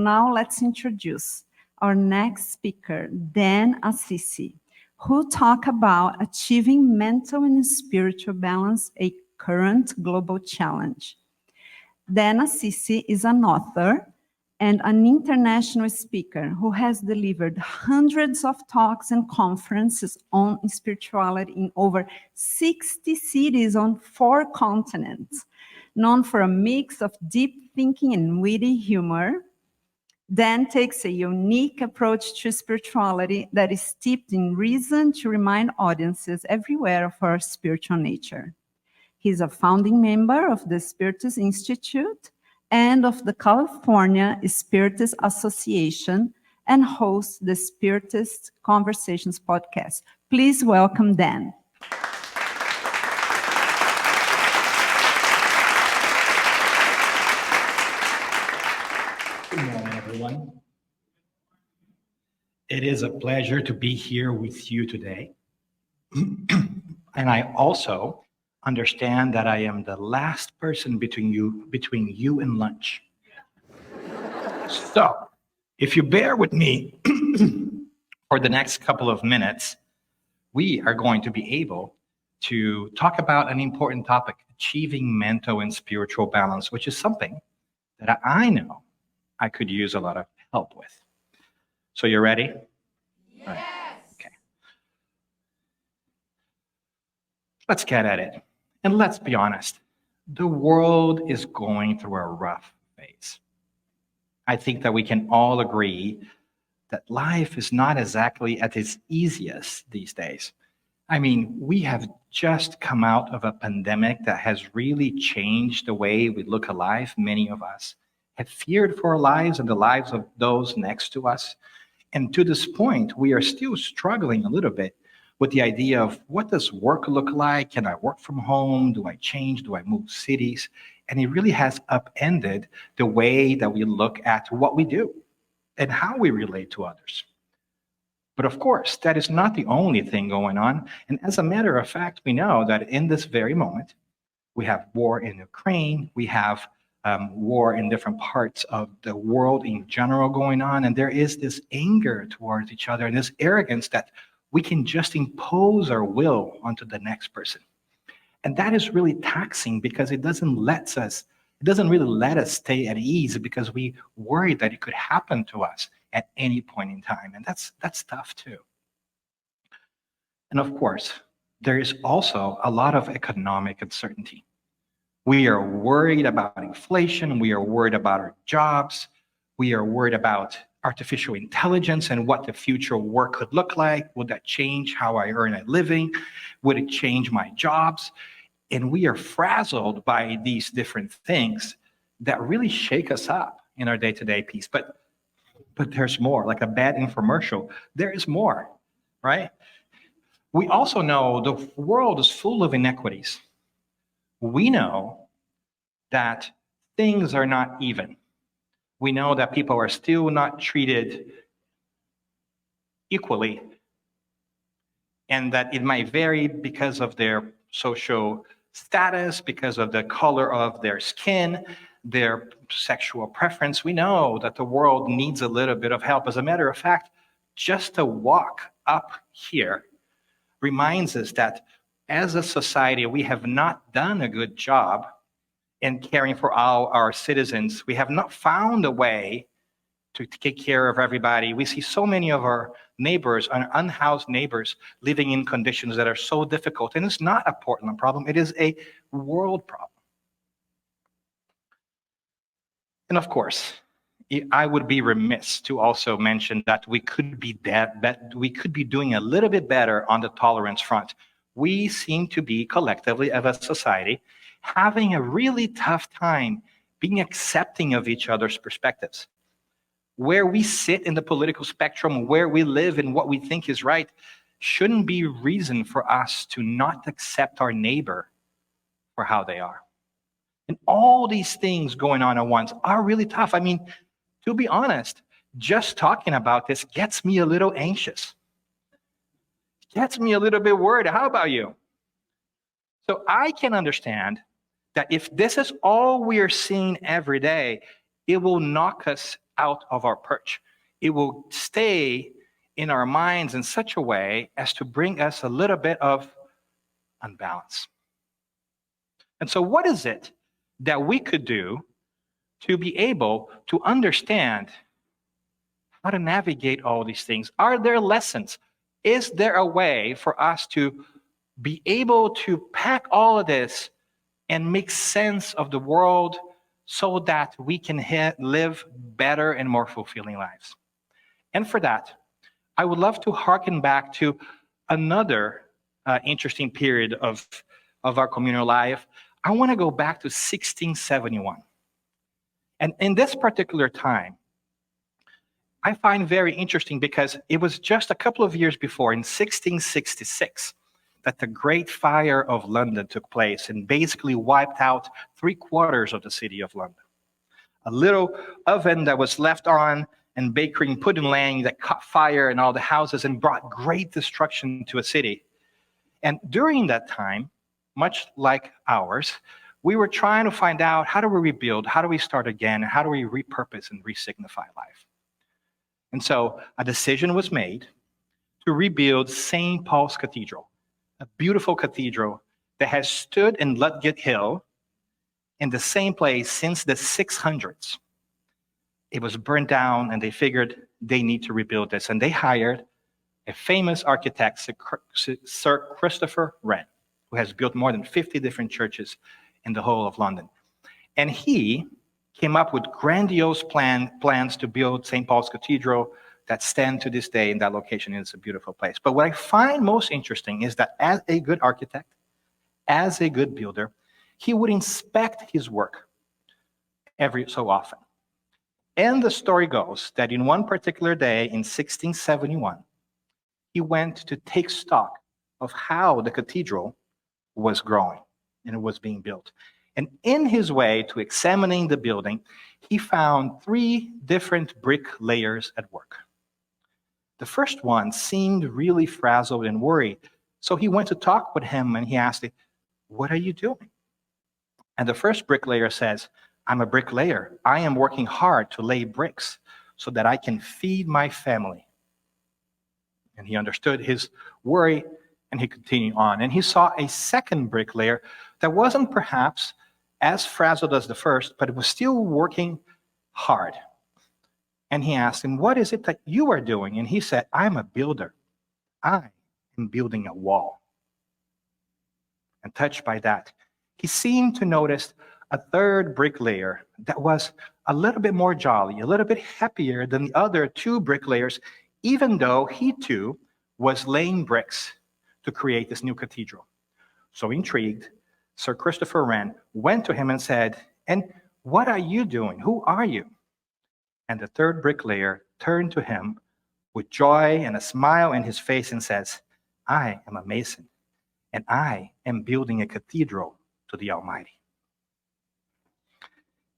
Now let's introduce our next speaker, Dan Assisi, who talk about achieving mental and spiritual balance, a current global challenge. Dan Assisi is an author and an international speaker who has delivered hundreds of talks and conferences on spirituality in over 60 cities on 4 continents. Known for a mix of deep thinking and witty humor, Dan takes a unique approach to spirituality that is steeped in reason to remind audiences everywhere of our spiritual nature. He's a founding member of the Spiritist Institute and of the California Spiritist Association, and hosts the Spiritist Conversations podcast. Please welcome Dan. Good morning, everyone. It is a pleasure to be here with you today. And I also understand that I am the last person between you and lunch. So, if you bear with me for the next couple of minutes, we are going to be able to talk about an important topic, achieving mental and spiritual balance, which is something that I know I could use a lot of help with. So you ready? Yes. Right. Okay. Let's get at it. And let's be honest, the world is going through a rough phase. I think that we can all agree that life is not exactly at its easiest these days. I mean, we have just come out of a pandemic that has really changed the way we look at life. Many of us have feared for our lives and the lives of those next to us. And to this point, we are still struggling a little bit with the idea of what does work look like? Can I work from home? Do I change? Do I move cities? And it really has upended the way that we look at what we do and how we relate to others. But of course, that is not the only thing going on. And as a matter of fact, we know that in this very moment, we have war in Ukraine, we have war in different parts of the world in general going on. And there is this anger towards each other and this arrogance that we can just impose our will onto the next person. And that is really taxing because it doesn't really let us stay at ease because we worry that it could happen to us at any point in time. And that's tough too. And of course, there is also a lot of economic uncertainty. We are worried about inflation. We are worried about our jobs. We are worried about artificial intelligence and what the future work could look like. Would that change how I earn a living? Would it change my jobs? And we are frazzled by these different things that really shake us up in our day-to-day piece. But there's more, like a bad infomercial. There is more, right? We also know the world is full of inequities. We know that things are not even. We know that people are still not treated equally, and that it might vary because of their social status, because of the color of their skin, their sexual preference. We know that the world needs a little bit of help. As a matter of fact, just a walk up here reminds us that as a society, we have not done a good job in caring for all our citizens. We have not found a way to take care of everybody. We see so many of our neighbors, our unhoused neighbors, living in conditions that are so difficult. And it's not a Portland problem, it is a world problem. And of course, I would be remiss to also mention that we could be doing a little bit better on the tolerance front. We seem to be collectively, as a society, having a really tough time being accepting of each other's perspectives. Where we sit in the political spectrum, where we live and what we think is right, shouldn't be reason for us to not accept our neighbor for how they are. And all these things going on at once are really tough. I mean, to be honest, just talking about this gets me a little anxious. Gets me a little bit worried. How about you? So I can understand that if this is all we are seeing every day, it will knock us out of our perch. It will stay in our minds in such a way as to bring us a little bit of unbalance. And so what is it that we could do to be able to understand how to navigate all these things? Are there lessons? Is there a way for us to be able to pack all of this and make sense of the world so that we can live better and more fulfilling lives? And for that, I would love to hearken back to another interesting period of our communal life. I want to go back to 1671. And in this particular time, I find very interesting because it was just a couple of years before, in 1666, that the Great Fire of London took place and basically wiped out 3/4 of the city of London. A little oven that was left on and baking pudding laying that caught fire in all the houses and brought great destruction to a city. And during that time, much like ours, we were trying to find out, how do we rebuild? How do we start again? How do we repurpose and re-signify life? And so a decision was made to rebuild St. Paul's Cathedral, a beautiful cathedral that has stood in Ludgate Hill in the same place since the 600s. It was burned down, and they figured they need to rebuild this. And they hired a famous architect, Sir Christopher Wren, who has built more than 50 different churches in the whole of London. And he came up with grandiose plans to build St. Paul's Cathedral that stand to this day in that location. It's a beautiful place. But what I find most interesting is that as a good architect, as a good builder, he would inspect his work every so often. And the story goes that in one particular day in 1671, he went to take stock of how the cathedral was growing and it was being built. And in his way to examining the building, he found 3 different bricklayers at work. The first one seemed really frazzled and worried. So he went to talk with him and he asked him, "What are you doing?" And the first bricklayer says, "I'm a bricklayer. I am working hard to lay bricks so that I can feed my family." And he understood his worry and he continued on. And he saw a second bricklayer that wasn't perhaps as frazzled as the first, but it was still working hard. And he asked him, "What is it that you are doing?" And he said, "I'm a builder. I am building a wall." And touched by that, he seemed to notice a third bricklayer that was a little bit more jolly, a little bit happier than the other 2 bricklayers, even though he too was laying bricks to create this new cathedral. So intrigued, Sir Christopher Wren went to him and said, "And what are you doing? Who are you?" And the third bricklayer turned to him with joy and a smile in his face and says, "I am a mason, and I am building a cathedral to the Almighty."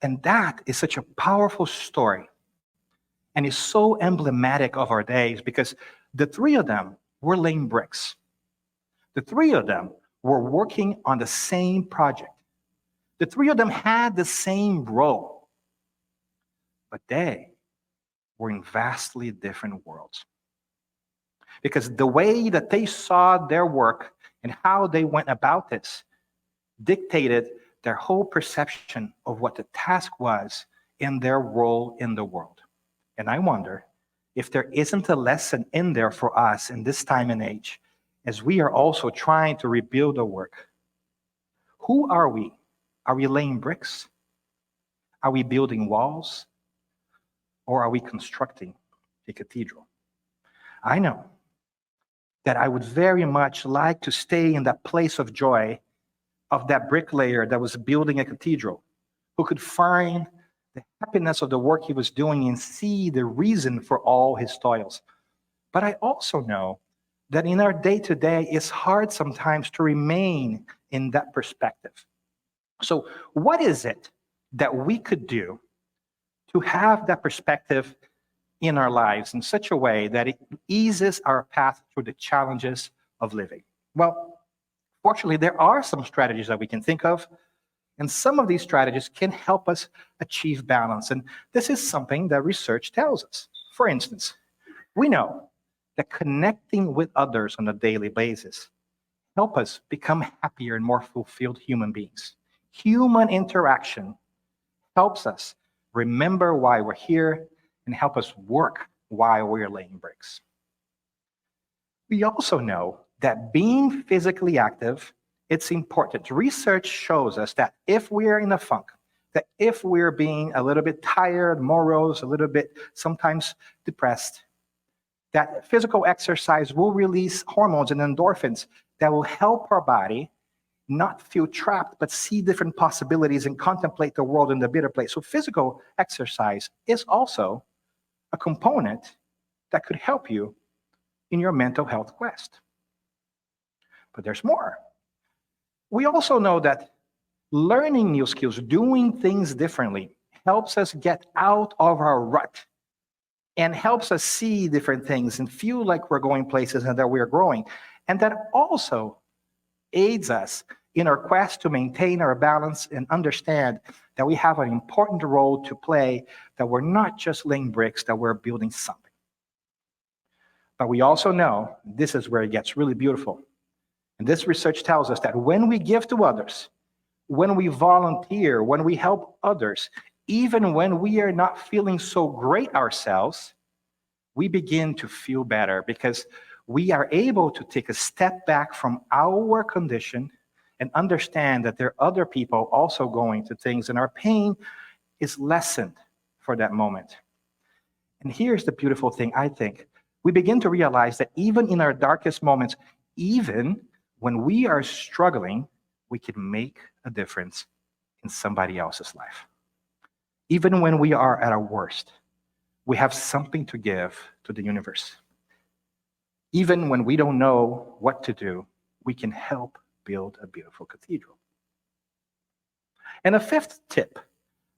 And that is such a powerful story and is so emblematic of our days because the 3 of them were laying bricks. The 3 of them were working on the same project. The 3 of them had the same role, but they were in vastly different worlds. Because the way that they saw their work and how they went about this dictated their whole perception of what the task was in their role in the world. And I wonder if there isn't a lesson in there for us in this time and age, as we are also trying to rebuild our work. Who are we? Are we laying bricks? Are we building walls? Or are we constructing a cathedral? I know that I would very much like to stay in that place of joy of that bricklayer that was building a cathedral, who could find the happiness of the work he was doing and see the reason for all his toils. But I also know that in our day-to-day, it's hard sometimes to remain in that perspective. So what is it that we could do to have that perspective in our lives in such a way that it eases our path through the challenges of living? Well, fortunately, there are some strategies that we can think of, And some of these strategies can help us achieve balance. And this is something that research tells us. For instance, we know that connecting with others on a daily basis help us become happier and more fulfilled human beings. Human interaction helps us remember why we're here and help us work while we're laying bricks. We also know that being physically active, it's important. Research shows us that if we're in a funk, that if we're being a little bit tired, morose, a little bit sometimes depressed, that physical exercise will release hormones and endorphins that will help our body not feel trapped, but see different possibilities and contemplate the world in a better place. So physical exercise is also a component that could help you in your mental health quest. But there's more. We also know that learning new skills, doing things differently, helps us get out of our rut and helps us see different things and feel like we're going places and that we're growing. And that also aids us in our quest to maintain our balance and understand that we have an important role to play, that we're not just laying bricks, that we're building something. But we also know, this is where it gets really beautiful, and this research tells us that when we give to others, when we volunteer, when we help others, even when we are not feeling so great ourselves, we begin to feel better because we are able to take a step back from our condition and understand that there are other people also going through things, and our pain is lessened for that moment. And here's the beautiful thing, I think. We begin to realize that even in our darkest moments, even when we are struggling, we can make a difference in somebody else's life. Even when we are at our worst, we have something to give to the universe. Even when we don't know what to do, we can help build a beautiful cathedral. And a fifth tip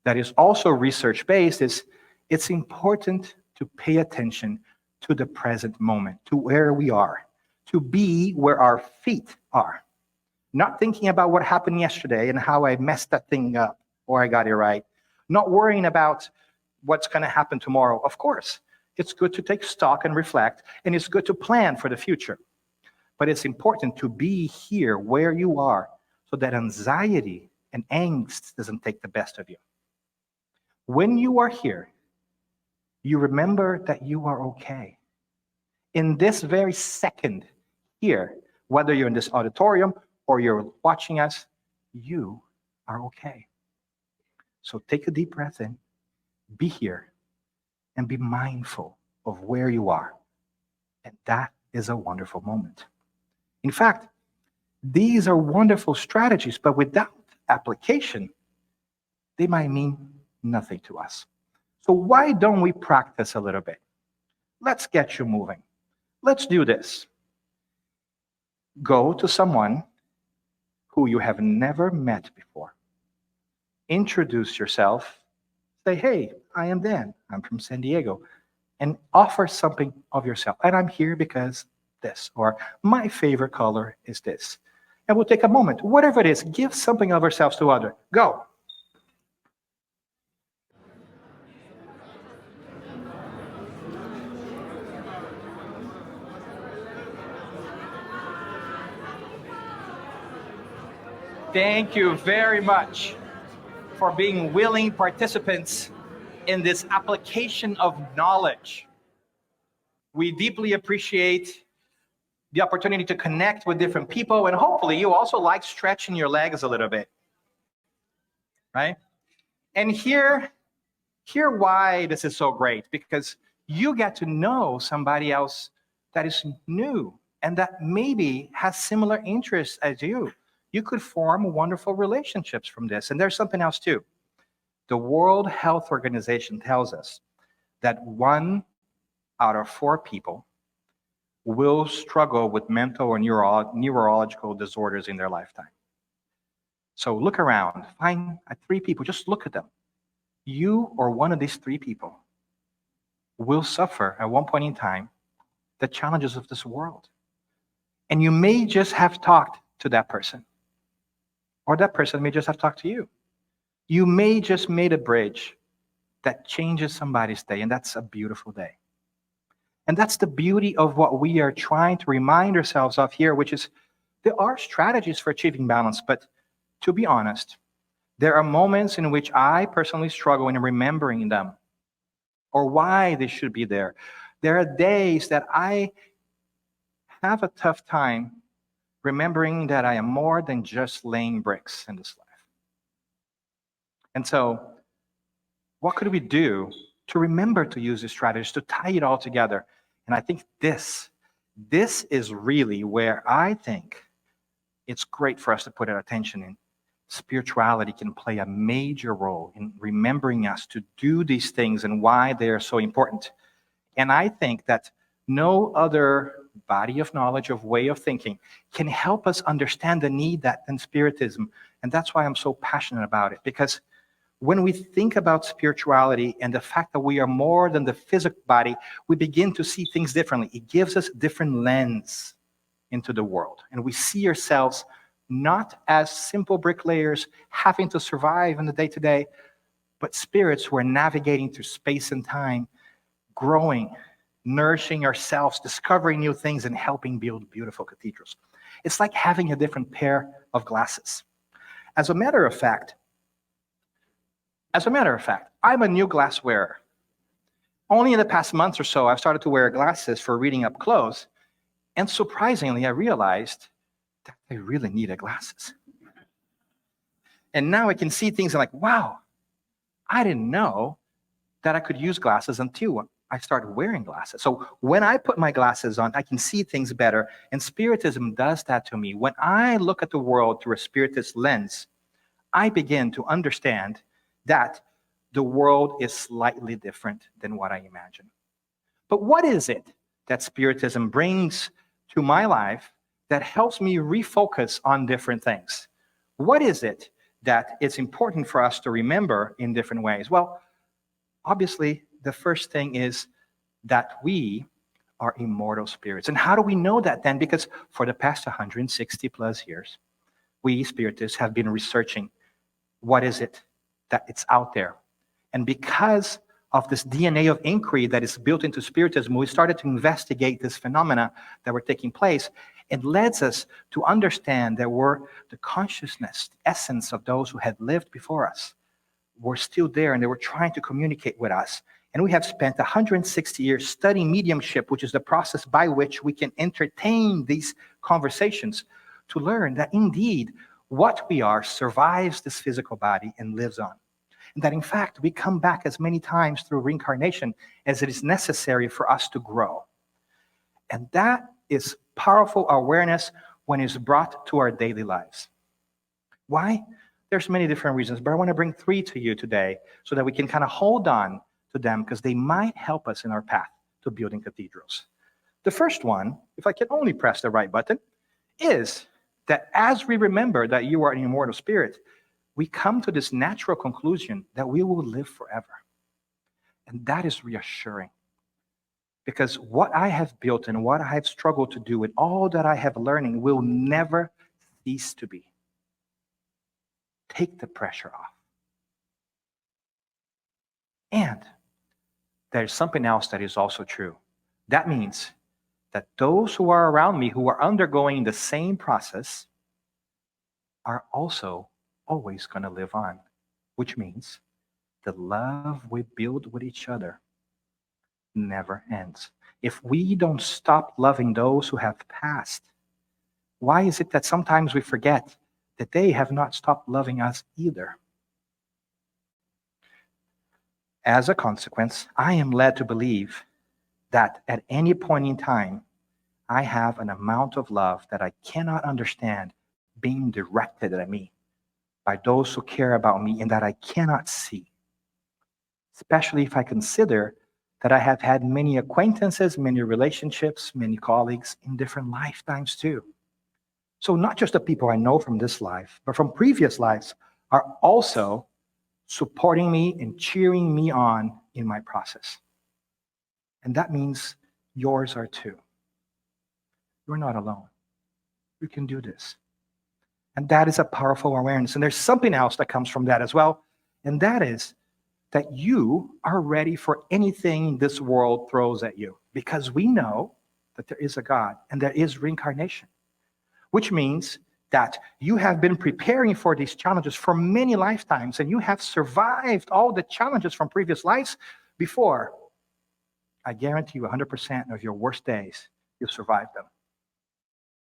that is also research-based is it's important to pay attention to the present moment, to where we are, to be where our feet are. Not thinking about what happened yesterday and how I messed that thing up or I got it right. Not worrying about what's going to happen tomorrow. Of course, it's good to take stock and reflect, and it's good to plan for the future. But it's important to be here where you are so that anxiety and angst doesn't take the best of you. When you are here, you remember that you are okay. In this very second here, whether you're in this auditorium or you're watching us, you are okay. So take a deep breath in, be here, and be mindful of where you are. And that is a wonderful moment. In fact, these are wonderful strategies, but without application, they might mean nothing to us. So why don't we practice a little bit? Let's get you moving. Let's do this. Go to someone who you have never met before. Introduce yourself. Say, hey, I am Dan. I'm from San Diego. And offer something of yourself. And I'm here because this. Or my favorite color is this. And we'll take a moment. Whatever it is, give something of ourselves to others. Go. Thank you very much for being willing participants in this application of knowledge. We deeply appreciate the opportunity to connect with different people, and hopefully you also like stretching your legs a little bit, right? And hear why this is so great, because you get to know somebody else that is new and that maybe has similar interests as you. You could form wonderful relationships from this. And there's something else too. The World Health Organization tells us that 1 out of 4 people will struggle with mental or neurological disorders in their lifetime. So look around, find 3 people, just look at them. You or one of these 3 people will suffer at one point in time the challenges of this world. And you may just have talked to that person. Or that person may just have talked to you. You may just made a bridge that changes somebody's day, and that's a beautiful day. And that's the beauty of what we are trying to remind ourselves of here, which is there are strategies for achieving balance, but to be honest, there are moments in which I personally struggle in remembering them or why they should be there. There are days that I have a tough time remembering that I am more than just laying bricks in this life. And so, what could we do to remember to use these strategies, to tie it all together? And I think this is really where I think it's great for us to put our attention in. Spirituality can play a major role in remembering us to do these things and why they are so important. And I think that no other body of knowledge, of way of thinking, can help us understand the need than Spiritism. And that's why I'm so passionate about it. Because when we think about spirituality and the fact that we are more than the physical body, we begin to see things differently. It gives us a different lens into the world. And we see ourselves not as simple bricklayers having to survive in the day-to-day, but spirits who are navigating through space and time, growing, nourishing ourselves, discovering new things, and helping build beautiful cathedrals. It's like having a different pair of glasses. As a matter of fact, I'm a new glass wearer. Only in the past month or so, I've started to wear glasses for reading up close. And surprisingly, I realized that I really needed glasses. And now I can see things and like, wow, I didn't know that I could use glasses until I started wearing glasses. So when I put my glasses on, I can see things better. And Spiritism does that to me. When I look at the world through a Spiritist lens, I begin to understand that the world is slightly different than what I imagine. But what is it that Spiritism brings to my life that helps me refocus on different things? What is it that it's important for us to remember in different ways? Well, obviously, the first thing is that we are immortal spirits. And how do we know that then? Because for the past 160 plus years, we Spiritists have been researching what is it that it's out there. And because of this DNA of inquiry that is built into Spiritism, we started to investigate this phenomena that were taking place. It led us to understand that the consciousness, the essence of those who had lived before us were still there, and they were trying to communicate with us. And we have spent 160 years studying mediumship, which is the process by which we can entertain these conversations to learn that indeed what we are survives this physical body and lives on. And that in fact, we come back as many times through reincarnation as it is necessary for us to grow. And that is powerful awareness when it's brought to our daily lives. Why? There's many different reasons, but I want to bring 3 to you today so that we can kind of hold on to them because they might help us in our path to building cathedrals. The first one, if I can only press the right button, is that as we remember that you are an immortal spirit, we come to this natural conclusion that we will live forever. And that is reassuring. Because what I have built and what I have struggled to do and all that I have learning will never cease to be. Take the pressure off. And there's something else that is also true. That means that those who are around me who are undergoing the same process are also always going to live on, which means the love we build with each other never ends. If we don't stop loving those who have passed, why is it that sometimes we forget that they have not stopped loving us either? As a consequence, I am led to believe that at any point in time, I have an amount of love that I cannot understand being directed at me by those who care about me and that I cannot see. Especially if I consider that I have had many acquaintances, many relationships, many colleagues in different lifetimes too. So not just the people I know from this life, but from previous lives are also supporting me and cheering me on in my process. And that means yours are too. You're not alone. You can do this. And that is a powerful awareness. And there's something else that comes from that as well. And that is that you are ready for anything this world throws at you. Because we know that there is a God and there is reincarnation. Which means that you have been preparing for these challenges for many lifetimes. And you have survived all the challenges from previous lives before. I guarantee you 100% of your worst days, you've survived them.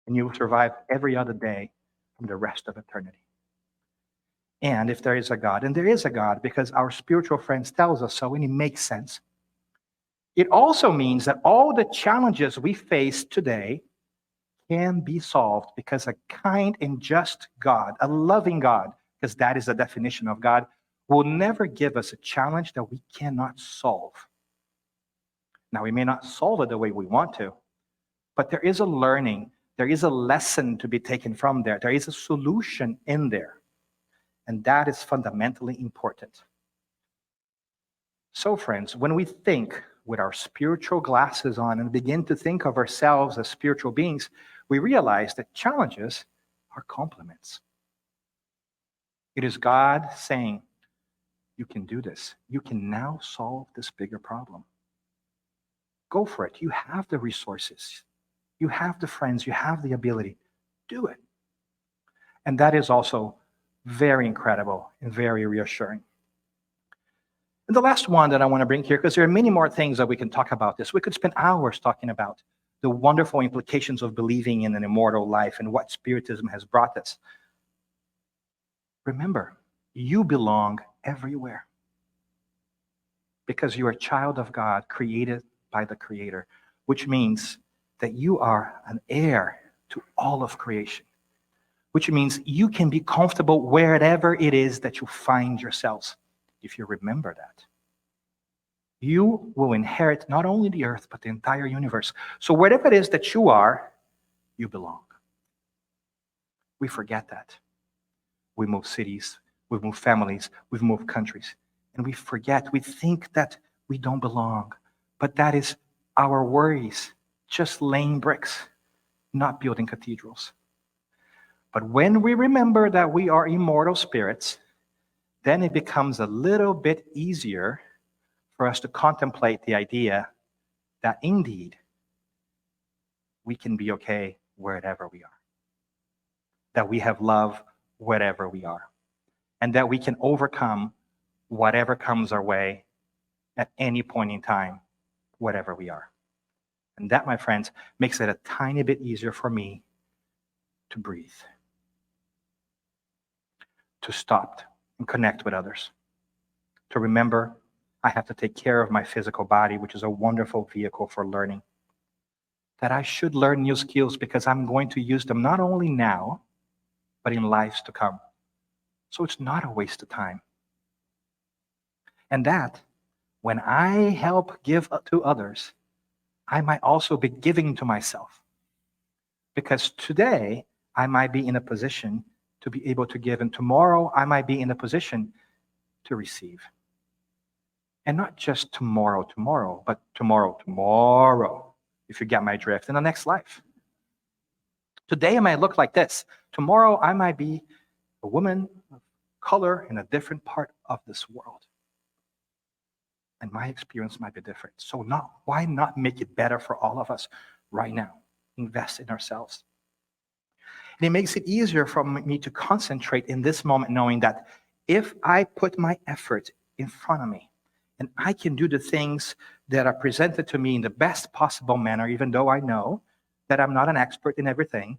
And you will survive every other day from the rest of eternity. And if there is a God, and there is a God because our spiritual friends tells us so, and it makes sense, it also means that all the challenges we face today can be solved because a kind and just God, a loving God, because that is the definition of God, will never give us a challenge that we cannot solve. Now, we may not solve it the way we want to, but there is a learning, there is a lesson to be taken from there. There is a solution in there. And that is fundamentally important. So, friends, when we think with our spiritual glasses on and begin to think of ourselves as spiritual beings, we realize that challenges are compliments. It is God saying, you can do this. You can now solve this bigger problem. Go for it. You have the resources. You have the friends. You have the ability. Do it. And that is also very incredible and very reassuring. And the last one that I want to bring here, because there are many more things that we can talk about this. We could spend hours talking about the wonderful implications of believing in an immortal life and what Spiritism has brought us. Remember, you belong everywhere because you are a child of God, created by the Creator, which means that you are an heir to all of creation, which means you can be comfortable wherever it is that you find yourselves. If you remember that, you will inherit not only the earth, but the entire universe. So wherever it is that you are, you belong. We forget that. We move cities, we move families, we move countries, and we forget, we think that we don't belong. But that is our worries, just laying bricks, not building cathedrals. But when we remember that we are immortal spirits, then it becomes a little bit easier for us to contemplate the idea that indeed we can be okay wherever we are, that we have love wherever we are, and that we can overcome whatever comes our way at any point in time, wherever we are. And that, my friends, makes it a tiny bit easier for me to breathe, to stop and connect with others, to remember I have to take care of my physical body, which is a wonderful vehicle for learning, that I should learn new skills because I'm going to use them not only now, but in lives to come. So it's not a waste of time. And that when I help give to others, I might also be giving to myself. Because today, I might be in a position to be able to give, and tomorrow, I might be in a position to receive. And not just tomorrow, but tomorrow, if you get my drift, in the next life. Today, I might look like this. Tomorrow, I might be a woman of color in a different part of this world. And my experience might be different. So why not make it better for all of us right now? Invest in ourselves. And it makes it easier for me to concentrate in this moment, knowing that if I put my effort in front of me, and I can do the things that are presented to me in the best possible manner, even though I know that I'm not an expert in everything,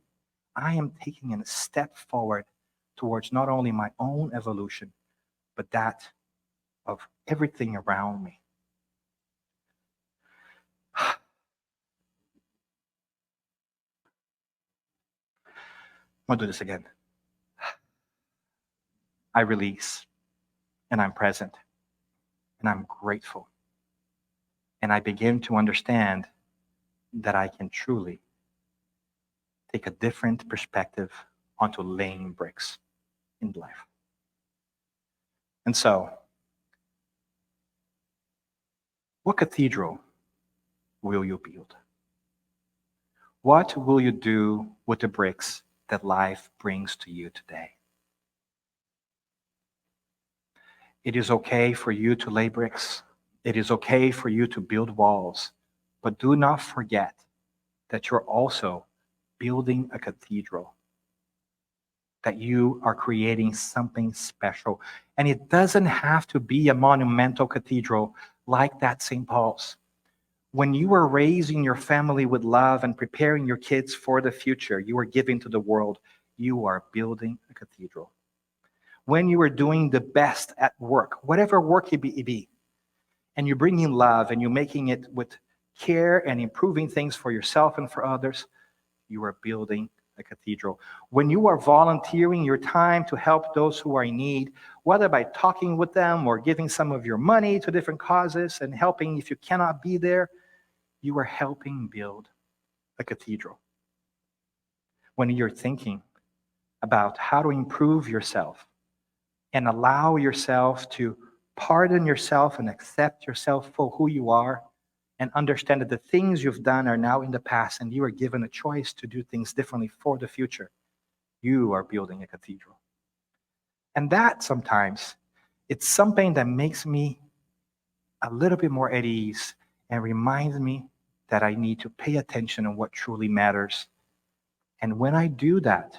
I am taking a step forward towards not only my own evolution, but that of everything around me. I'm going to do this again. I release, and I'm present, and I'm grateful. And I begin to understand that I can truly take a different perspective onto laying bricks in life. And so, what cathedral will you build? What will you do with the bricks that life brings to you today. It is okay for you to lay bricks. It is okay for you to build walls. But do not forget that you're also building a cathedral, that you are creating something special. And it doesn't have to be a monumental cathedral like that St. Paul's. When you are raising your family with love and preparing your kids for the future you are giving to the world, you are building a cathedral. When you are doing the best at work, whatever work it be, and you're bringing love and you're making it with care and improving things for yourself and for others, you are building a cathedral. When you are volunteering your time to help those who are in need, whether by talking with them or giving some of your money to different causes and helping if you cannot be there, you are helping build a cathedral. When you're thinking about how to improve yourself and allow yourself to pardon yourself and accept yourself for who you are, and understand that the things you've done are now in the past and you are given a choice to do things differently for the future, you are building a cathedral. And that sometimes, it's something that makes me a little bit more at ease and reminds me that I need to pay attention on what truly matters. And when I do that,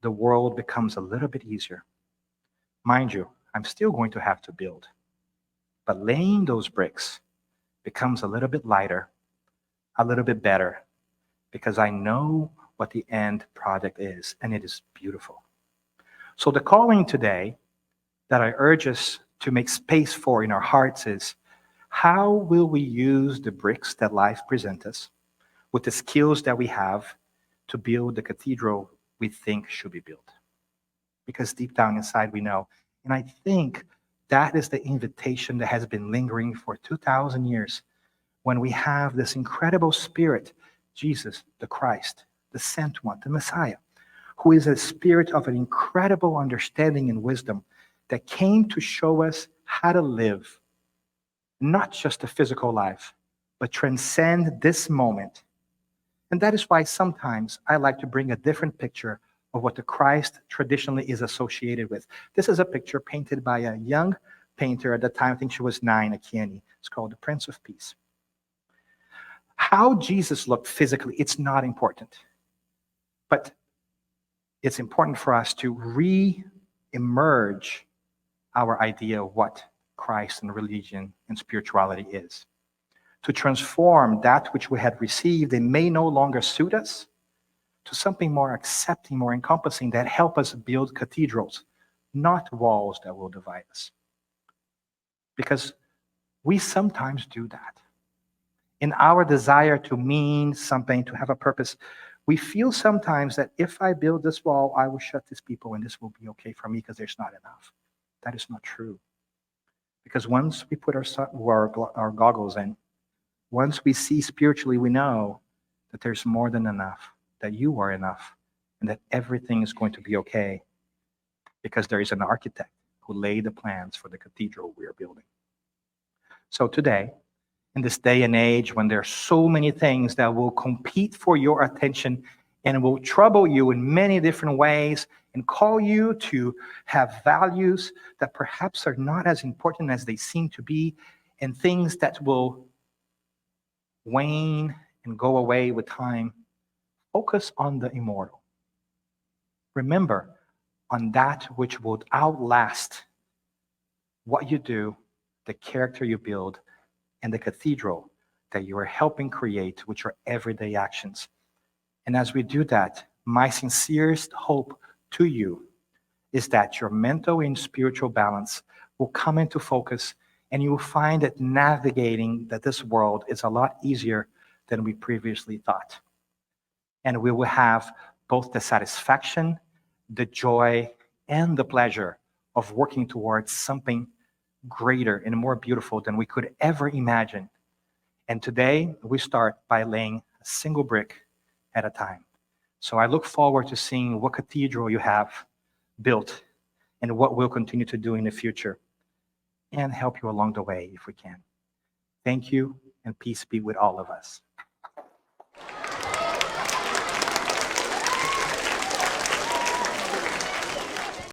the world becomes a little bit easier. Mind you, I'm still going to have to build. But laying those bricks becomes a little bit lighter, a little bit better, because I know what the end product is, and it is beautiful. So the calling today that I urge us to make space for in our hearts is, how will we use the bricks that life presents us with the skills that we have to build the cathedral we think should be built? Because deep down inside we know. And I think that is the invitation that has been lingering for 2,000 years, when we have this incredible Spirit, Jesus, the Christ, the sent one, the Messiah, who is a spirit of an incredible understanding and wisdom that came to show us how to live, not just a physical life, but transcend this moment. And that is why sometimes I like to bring a different picture of what the Christ traditionally is associated with. This is a picture painted by a young painter at the time, I think she was 9, a Chieni. It's called The Prince of Peace. How Jesus looked physically, it's not important. But it's important for us to re-emerge our idea of what Christ and religion and spirituality is. To transform that which we had received and may no longer suit us to something more accepting, more encompassing, that help us build cathedrals, not walls that will divide us. Because we sometimes do that. In our desire to mean something, to have a purpose, we feel sometimes that if I build this wall, I will shut these people and this will be okay for me because there's not enough. That is not true. Because once we put our goggles in, once we see spiritually, we know that there's more than enough, that you are enough, and that everything is going to be okay because there is an architect who laid the plans for the cathedral we are building. So today, in this day and age when there are so many things that will compete for your attention and will trouble you in many different ways and call you to have values that perhaps are not as important as they seem to be, and things that will wane and go away with time, focus on the immortal. Remember on that which would outlast what you do, the character you build, and the cathedral that you are helping create, which are everyday actions. And as we do that, my sincerest hope to you is that your mental and spiritual balance will come into focus, and you will find that navigating this world is a lot easier than we previously thought. And we will have both the satisfaction, the joy, and the pleasure of working towards something greater and more beautiful than we could ever imagine. And today, we start by laying a single brick at a time. So I look forward to seeing what cathedral you have built and what we'll continue to do in the future, and help you along the way if we can. Thank you, and peace be with all of us.